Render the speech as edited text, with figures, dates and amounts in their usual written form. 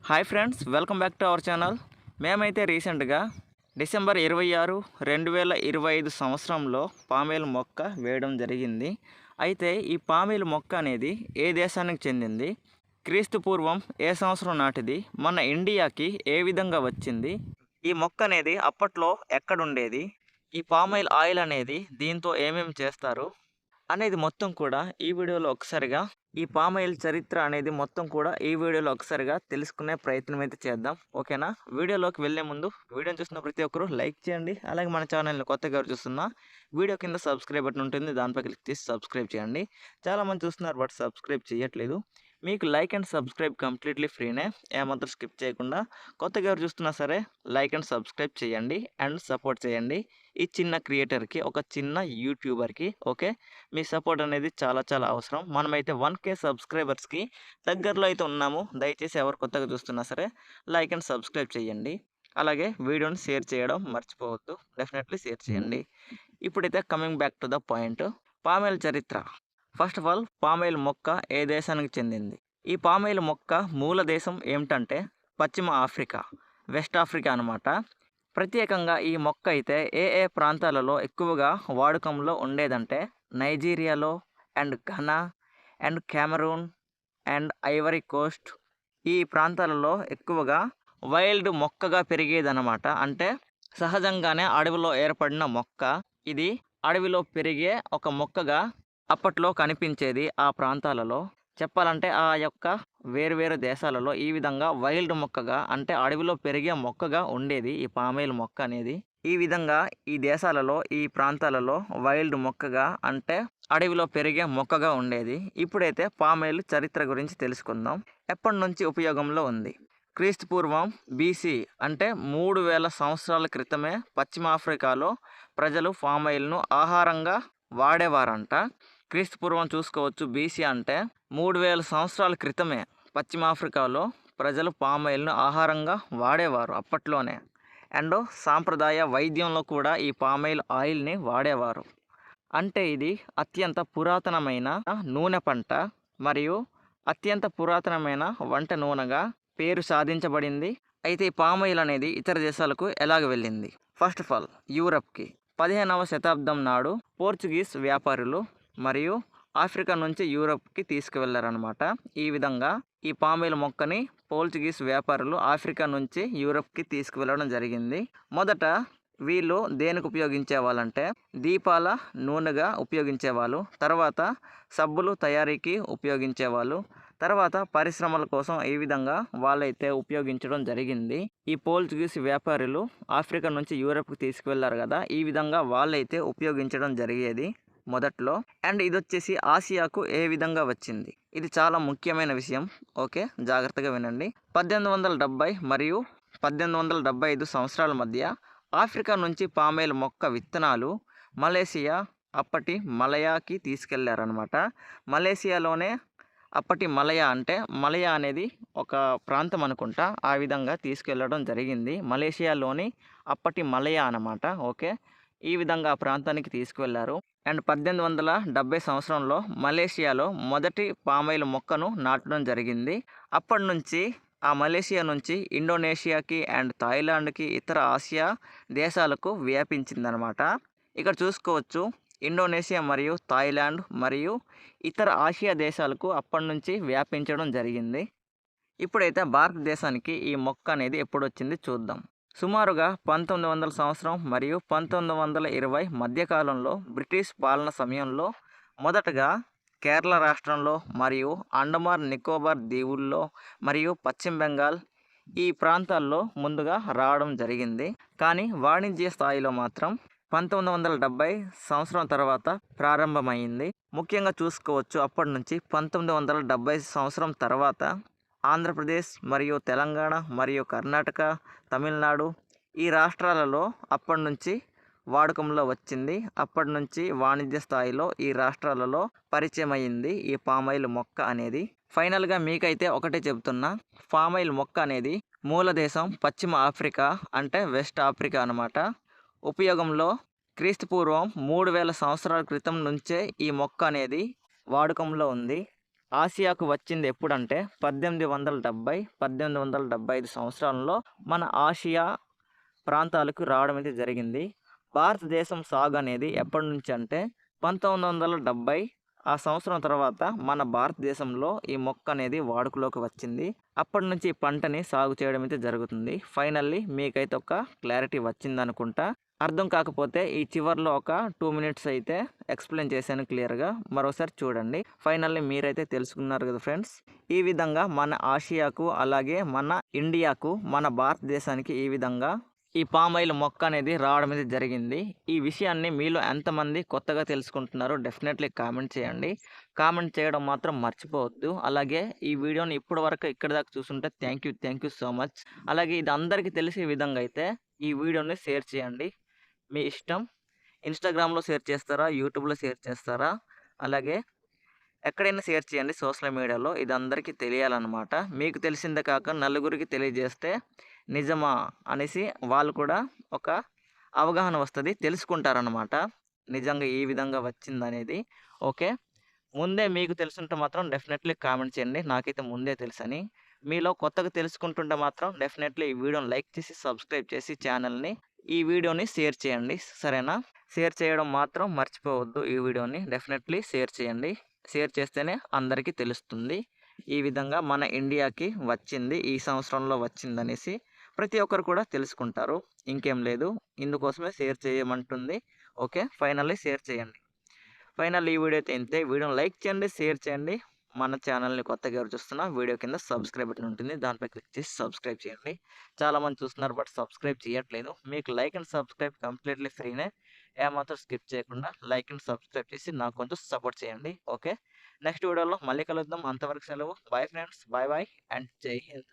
Hi friends, welcome back to our channel. మేమైతే రీసెంట్గా December 26, 2025 సంవత్సరంలో పామేలు మొక్క వేయడం జరిగింది. అయితే ఈ పామేలు మొక్క అనేది ఏ దేశానికి చెందింది, క్రీస్తు పూర్వం ఏ సంవత్సరం నాటిది, మన ఇండియాకి ఏ విధంగా వచ్చింది, ఈ మొక్క అనేది అప్పట్లో ఎక్కడుండేది, ఈ పామాయిల్ ఆయిల్ అనేది దీంతో ఏమేమి చేస్తారు అనేది మొత్తం కూడా ఈ వీడియోలో ఒకసారిగా ఈ పామాయిల్ చరిత్ర అనేది మొత్తం కూడా ఈ వీడియోలో ఒకసారిగా తెలుసుకునే ప్రయత్నం అయితే చేద్దాం. ఓకేనా? వీడియోలోకి వెళ్ళే ముందు వీడియోని చూస్తున్న ప్రతి ఒక్కరూ లైక్ చేయండి. అలాగే మన ఛానల్ని కొత్తగా చూస్తున్నా వీడియో కింద సబ్స్క్రైబ్ బటన్ ఉంటుంది, దానిపై క్లిక్ చేసి సబ్స్క్రైబ్ చేయండి. చాలామంది చూస్తున్నారు బట్ సబ్స్క్రైబ్ చేయట్లేదు. మీకు లైక్ అండ్ సబ్స్క్రైబ్ కంప్లీట్లీ ఫ్రీనే, ఏమాత్రం స్కిప్ చేయకుండా. కొత్తగా ఎవరు చూస్తున్నా సరే లైక్ అండ్ సబ్స్క్రైబ్ చేయండి అండ్ సపోర్ట్ చేయండి ఈ చిన్న క్రియేటర్కి, ఒక చిన్న యూట్యూబర్కి. ఓకే, మీ సపోర్ట్ అనేది చాలా చాలా అవసరం. మనమైతే 1K సబ్స్క్రైబర్స్కి దగ్గరలో అయితే ఉన్నాము. దయచేసి ఎవరు కొత్తగా చూస్తున్నా సరే లైక్ అండ్ సబ్స్క్రైబ్ చేయండి. అలాగే వీడియోని షేర్ చేయడం మర్చిపోవద్దు, డెఫినెట్లీ షేర్ చేయండి. ఇప్పుడైతే coming back to the point, palm oil చరిత్ర. ఫస్ట్ ఆఫ్ ఆల్, పామాయిల్ మొక్క ఏ దేశానికి చెందింది? ఈ పామాయిల్ మొక్క మూల దేశం ఏమిటంటే పశ్చిమ ఆఫ్రికా, వెస్ట్ ఆఫ్రికా అనమాట. ప్రత్యేకంగా ఈ మొక్క అయితే ఏ ఏ ప్రాంతాలలో ఎక్కువగా వాడకంలో ఉండేదంటే నైజీరియాలో and Ghana and Cameroon and Ivory Coast, ఈ ప్రాంతాలలో ఎక్కువగా వైల్డ్ మొక్కగా పెరిగేదన్నమాట. అంటే సహజంగానే అడవిలో ఏర్పడిన మొక్క ఇది. అడవిలో పెరిగే ఒక మొక్కగా అప్పట్లో కనిపించేది ఆ ప్రాంతాలలో. చెప్పాలంటే ఆ యొక్క వేరు దేశాలలో ఈ విధంగా వైల్డ్ మొక్కగా, అంటే అడవిలో పెరిగే మొక్కగా ఉండేది ఈ పామేల్ మొక్క అనేది. ఈ విధంగా ఈ దేశాలలో, ఈ ప్రాంతాలలో వైల్డ్ మొక్కగా, అంటే అడవిలో పెరిగే మొక్కగా ఉండేది. ఇప్పుడైతే పామేల్ చరిత్ర గురించి తెలుసుకుందాం. ఎప్పటి నుంచి ఉపయోగంలో ఉంది? క్రీస్తు పూర్వం బీసీ, అంటే 3000 సంవత్సరాల క్రితమే పశ్చిమ ఆఫ్రికాలో ప్రజలు పామాయిల్ను ఆహారంగా వాడేవారంట. క్రీస్తు పూర్వం చూసుకోవచ్చు, బీసీ అంటే 3000 సంవత్సరాల క్రితమే పశ్చిమ ఆఫ్రికాలో ప్రజలు పామాయిల్ను ఆహారంగా వాడేవారు అప్పట్లోనే. అండ్ సాంప్రదాయ వైద్యంలో కూడా ఈ పామాయిల్ ఆయిల్ని వాడేవారు. అంటే ఇది అత్యంత పురాతనమైన నూనె పంట మరియు అత్యంత పురాతనమైన వంట నూనెగా పేరు సాధించబడింది. అయితే ఈ పామాయిల్ అనేది ఇతర దేశాలకు ఎలాగ వెళ్ళింది? ఫస్ట్ ఆఫ్ ఆల్, యూరప్కి 15వ శతాబ్దం నాడు పోర్చుగీస్ వ్యాపారులు మరియు ఆఫ్రికా నుంచి యూరప్కి తీసుకువెళ్ళారనమాట. ఈ విధంగా ఈ పామాయిల్ మొక్కని పోర్చుగీస్ వ్యాపారులు ఆఫ్రికా నుంచి యూరప్కి తీసుకువెళ్ళడం జరిగింది. మొదట వీళ్ళు దేనికి ఉపయోగించేవాళ్ళంటే దీపాల నూనెగా ఉపయోగించేవాళ్ళు, తర్వాత సబ్బులు తయారీకి ఉపయోగించేవాళ్ళు, తర్వాత పరిశ్రమల కోసం ఈ విధంగా వాళ్ళైతే ఉపయోగించడం జరిగింది. ఈ పోర్చుగీస్ వ్యాపారులు ఆఫ్రికా నుంచి యూరప్కి తీసుకువెళ్ళారు కదా, ఈ విధంగా వాళ్ళైతే ఉపయోగించడం జరిగేది మొదట్లో. అండ్ ఇది వచ్చేసి ఆసియాకు ఏ విధంగా వచ్చింది, ఇది చాలా ముఖ్యమైన విషయం. ఓకే, జాగ్రత్తగా వినండి. 1870 మరియు 1875 సంవత్సరాల మధ్య ఆఫ్రికా నుంచి పామాయిల్ మొక్క విత్తనాలు మలేసియా, అప్పటి మలయాకి తీసుకెళ్లారనమాట. మలేసియాలోనే అప్పటి మలయా, అంటే మలయా అనేది ఒక ప్రాంతం అనుకుంటా, ఆ విధంగా తీసుకెళ్ళడం జరిగింది. మలేషియాలోని అప్పటి మలయా అన్నమాట. ఓకే, ఈ విధంగా ఆ ప్రాంతానికి తీసుకువెళ్లారు. అండ్ 1870 సంవత్సరంలో మలేషియాలో మొదటి పామాయిల్ మొక్కను నాటడం జరిగింది. అప్పటి నుంచి ఆ మలేషియా నుంచి ఇండోనేషియాకి అండ్ థాయిలాండ్కి, ఇతర ఆసియా దేశాలకు వ్యాపించిందనమాట. ఇక్కడ చూసుకోవచ్చు, ఇండోనేషియా మరియు థాయిలాండ్ మరియు ఇతర ఆసియా దేశాలకు అప్పటి నుంచి వ్యాపించడం జరిగింది. ఇప్పుడైతే భారతదేశానికి ఈ మొక్క అనేది ఎప్పుడు వచ్చింది చూద్దాం. సుమారుగా 1900 సంవత్సరం మరియు 1920 మధ్యకాలంలో బ్రిటిష్ పాలన సమయంలో మొదటగా కేరళ రాష్ట్రంలో మరియు అండమాన్ నికోబార్ దీవుల్లో మరియు పశ్చిమ బెంగాల్, ఈ ప్రాంతాల్లో ముందుగా రావడం జరిగింది. కానీ వాణిజ్య స్థాయిలో మాత్రం 1970 సంవత్సరం తర్వాత ప్రారంభమైంది. ముఖ్యంగా చూసుకోవచ్చు, అప్పటి నుంచి 1970 సంవత్సరం తర్వాత ఆంధ్రప్రదేశ్ మరియు తెలంగాణ మరియు కర్ణాటక, తమిళనాడు, ఈ రాష్ట్రాలలో అప్పటి నుంచి వాడకంలో వచ్చింది. అప్పటి నుంచి వాణిజ్య స్థాయిలో ఈ రాష్ట్రాలలో పరిచయం అయింది ఈ పామాయిల్ మొక్క అనేది. ఫైనల్గా మీకైతే ఒకటే చెబుతున్నా, పామాయిల్ మొక్క అనేది మూల దేశం పశ్చిమ ఆఫ్రికా, అంటే వెస్ట్ ఆఫ్రికా అనమాట. ఉపయోగంలో క్రీస్తు పూర్వం 3000 సంవత్సరాల క్రితం నుంచే ఈ మొక్క అనేది వాడకంలో ఉంది. ఆసియాకు వచ్చింది ఎప్పుడంటే 1870, 1875 సంవత్సరాలలో మన ఆసియా ప్రాంతాలకు రావడం అయితే జరిగింది. భారతదేశం సాగు అనేది ఎప్పటి నుంచి అంటే 1970 ఆ సంవత్సరం తర్వాత మన భారతదేశంలో ఈ మొక్క అనేది వాడుకలోకి వచ్చింది. అప్పటి నుంచి ఈ పంటని సాగు చేయడం అయితే జరుగుతుంది. ఫైనల్లీ మీకైతే ఒక క్లారిటీ వచ్చిందనుకుంటా. అర్థం కాకపోతే ఈ చివర్లో ఒక 2 మినిట్స్ అయితే ఎక్స్ప్లెయిన్ చేశాను క్లియర్గా. మరోసారి చూడండి. ఫైనల్లీ మీరైతే తెలుసుకున్నారు కదా ఫ్రెండ్స్. ఈ విధంగా మన ఆసియాకు అలాగే మన ఇండియాకు మన భారతదేశానికి ఈ విధంగా ఈ పామాయిల్ మొక్క అనేది రావడం అయితే జరిగింది. ఈ విషయాన్ని మీలో ఎంతమంది కొత్తగా తెలుసుకుంటున్నారో డెఫినెట్లీ కామెంట్ చేయండి. కామెంట్ చేయడం మాత్రం మర్చిపోవద్దు. అలాగే ఈ వీడియోని ఇప్పటి వరకు ఇక్కడి దాకా చూసుంటే థ్యాంక్ యూ సో మచ్. అలాగే ఇది అందరికీ తెలిసే విధంగా అయితే ఈ వీడియోని షేర్ చేయండి. మీ ఇష్టం. ఇన్స్టాగ్రామ్లో షేర్ చేస్తారా, యూట్యూబ్లో షేర్ చేస్తారా, అలాగే ఎక్కడైనా షేర్ చేయండి సోషల్ మీడియాలో. ఇది అందరికీ తెలియాలన్నమాట. మీకు తెలిసిందే కాక నలుగురికి తెలియజేస్తే నిజమా అనేసి వాళ్ళు కూడా ఒక అవగాహన వస్తుంది, తెలుసుకుంటారన్నమాట నిజంగా ఈ విధంగా వచ్చిందనేది. ఓకే, ముందే మీకు తెలుసుంటే మాత్రం డెఫినెట్లీ కామెంట్ చేయండి. నాకైతే ముందే తెలుసని. మీలో కొత్తగా తెలుసుకుంటుంటే మాత్రం డెఫినెట్లీ ఈ వీడియోని లైక్ చేసి సబ్స్క్రైబ్ చేసి ఛానల్ని ఈ వీడియోని షేర్ చేయండి. సరేనా? షేర్ చేయడం మాత్రం మర్చిపోవద్దు. ఈ వీడియోని డెఫినెట్లీ షేర్ చేయండి. షేర్ చేస్తేనే అందరికీ తెలుస్తుంది ఈ విధంగా మన ఇండియాకి వచ్చింది, ఈ సంవత్సరంలో వచ్చిందనేసి ప్రతి ఒక్కరు కూడా తెలుసుకుంటారు. ఇంకేం లేదు, ఇందుకోసమే షేర్ చేయమంటుంది. ఓకే, ఫైనల్లీ షేర్ చేయండి. ఫైనల్ ఈ వీడియో అయితే ఇంతే. వీడియోని లైక్ చేయండి, షేర్ చేయండి. మన ఛానల్ని కొత్తగా ఎవరు చూస్తున్నా వీడియో కింద సబ్స్క్రైబ్ బటన్ ఉంటుంది, దానిపై క్లిక్ చేసి సబ్స్క్రైబ్ చేయండి. చాలామంది చూస్తున్నారు బట్ సబ్స్క్రైబ్ చేయట్లేదు. మీకు లైక్ అండ్ సబ్స్క్రైబ్ కంప్లీట్లీ ఫ్రీనే. ఏమాత్రం స్కిప్ చేయకుండా లైక్ అండ్ సబ్స్క్రైబ్ చేసి నాకు కొంచెం సపోర్ట్ చేయండి. ఓకే, నెక్స్ట్ వీడియోలో మళ్ళీ కలుద్దాం. అంతవరకు సెలవు. Bye friends, bye bye and జై హింద్.